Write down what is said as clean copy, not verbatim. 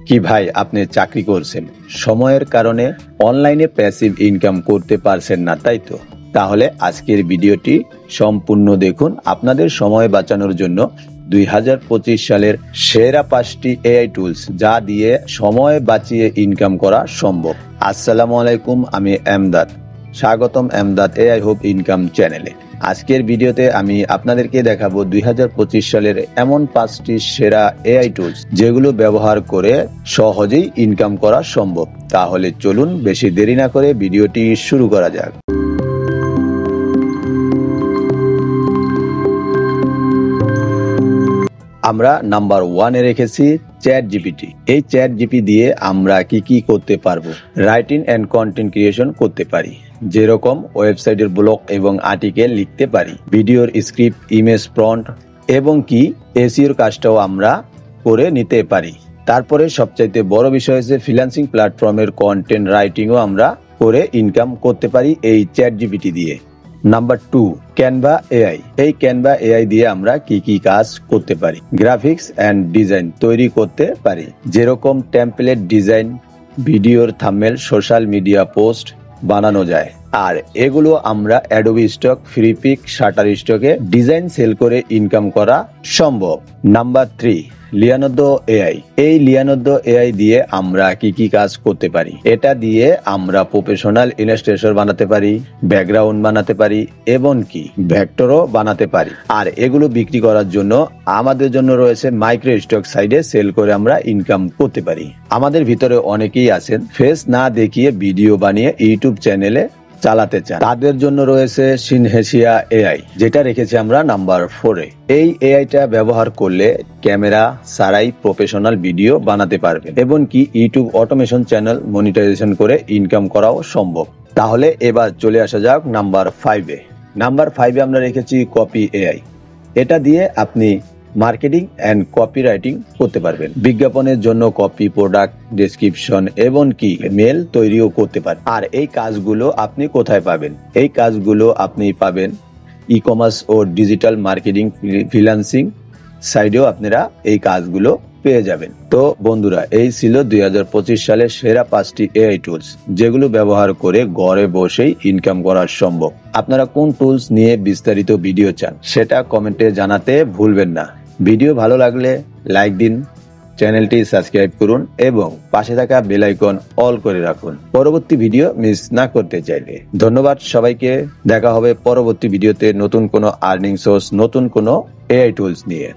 কি ভাই, আপনি চাকরি করছেন, সময়ের কারণে অনলাইনে প্যাসিভ ইনকাম করতে পারছেন না, তাই তো? তাহলে আজকের ভিডিওটি সম্পূর্ণ দেখুন। আপনাদের সময় বাঁচানোর জন্য 2025 সালের সেরা 5টি এআই টুলস, যা দিয়ে সময় বাঁচিয়ে ইনকাম করা সম্ভব। আসসালামু আলাইকুম, আমি এমদাদ। স্বাগতম এমদাদ এআই হোপ ইনকাম চ্যানেলে। আজকের ভিডিওতে আমি আপনাদেরকে দেখাবো 2025 সালের এমন 5টি সেরা এআই টুলস, যেগুলো ব্যবহার করে সহজেই ইনকাম করা সম্ভব। তাহলে চলুন বেশি দেরি না করে ভিডিওটি শুরু করা যাক। আমরা নাম্বার 1-এ রেখেছি চ্যাট জিপিটি। এই চ্যাট জিপি দিয়ে আমরা কি করতে পারবো? রাইটিং এন্ড কন্টেন্ট ক্রিয়েশন করতে পারি, যেরকম ওয়েবসাইটের ব্লগ এবং আর্টিকেল লিখতে পারি, ভিডিওর স্ক্রিপ্ট, ইমেজ প্রম্পট এবং এসইওর কাজটাও আমরা করে নিতে পারি। তারপরে সবচাইতে বড় বিষয় হচ্ছে ফ্রিল্যান্সিং প্ল্যাটফর্মের কন্টেন্ট রাইটিংও আমরা করে ইনকাম করতে পারি এই চ্যাট জিপিটি দিয়ে। Number 2, Canva AI. এই ক্যানভা এআই দিয়ে আমরা কি কাজ করতে পারি? গ্রাফিক্স এন্ড ডিজাইন তৈরি করতে পারি, যেরকম টেমপ্লেট ডিজাইন, ভিডিওর থাম্বনেল, সোশ্যাল মিডিয়া পোস্ট বানানো যায়। আর এগুলো আমরা অ্যাডোবি স্টক, ফ্রিপিক, শাটার স্টকে ডিজাইন সেল করে ইনকাম করা সম্ভব। Number 3, Leonardo AI. এই লিওনার্দো এআই দিয়ে আমরা কি কাজ করতে পারি? এটা দিয়ে আমরা প্রফেশনাল ইলাস্ট্রেটর বানাতে পারি, ব্যাকগ্রাউন্ড বানাতে পারি এবং ভেক্টরও বানাতে পারি। আর এগুলো বিক্রি করার জন্য আমাদের জন্য রয়েছে মাইক্রো স্টক সাইডে সেল করে আমরা ইনকাম করতে পারি। আমাদের ভিতরে অনেকেই আছেন ফেস না দেখিয়ে ভিডিও বানিয়ে ইউটিউব চ্যানেলে চালাতে চান, তাদের জন্য রয়েছে সিনহেসিয়া এআই, যেটা রেখেছি আমরা নাম্বার 4-এ। এই এআইটা ব্যবহার করলে ক্যামেরা ছাড়াই প্রফেশনাল ভিডিও বানাতে পারবেন এবং ইউটিউব অটোমেশন চ্যানেল মনিটাইজেশন করে ইনকাম করাও সম্ভব। তাহলে এবার চলে আসা যাক নাম্বার 5-এ। নাম্বার 5-এ আমরা রেখেছি কপি এআই। এটা দিয়ে আপনি মার্কেটিং এন্ড কপি রাইটিং করতে পারবেন। বিজ্ঞাপনের জন্য কপি, প্রোডাক্ট ডেসক্রিপশন এবং মেল তৈরিও করতে পারেন। আর এই কাজগুলো আপনি কোথায় পাবেন? এই কাজগুলো আপনি পাবেন ই কমার্স ও ডিজিটাল মার্কেটিং, ফ্রিল্যান্সিং সাইডেও আপনারা এই কাজগুলো পেয়ে যাবেন। তো বন্ধুরা, এই ছিল 2025 সালের সেরা 5টি এআই টুলস, যেগুলো ব্যবহার করে ঘরে বসেই ইনকাম করা সম্ভব। আপনারা কোন টুলস নিয়ে বিস্তারিত ভিডিও চান সেটা কমেন্টে জানাতে ভুলবেন না। ভিডিও ভালো লাগলে লাইক দিন, চ্যানেলটি সাবস্ক্রাইব করুন এবং পাশে থাকা বেল আইকন অল করে রাখুন পরবর্তী ভিডিও মিস না করতে চাইলে। ধন্যবাদ সবাইকে। দেখা হবে পরবর্তী ভিডিওতে নতুন কোনো আর্নিং সোর্স, নতুন কোনো এআই টুলস নিয়ে।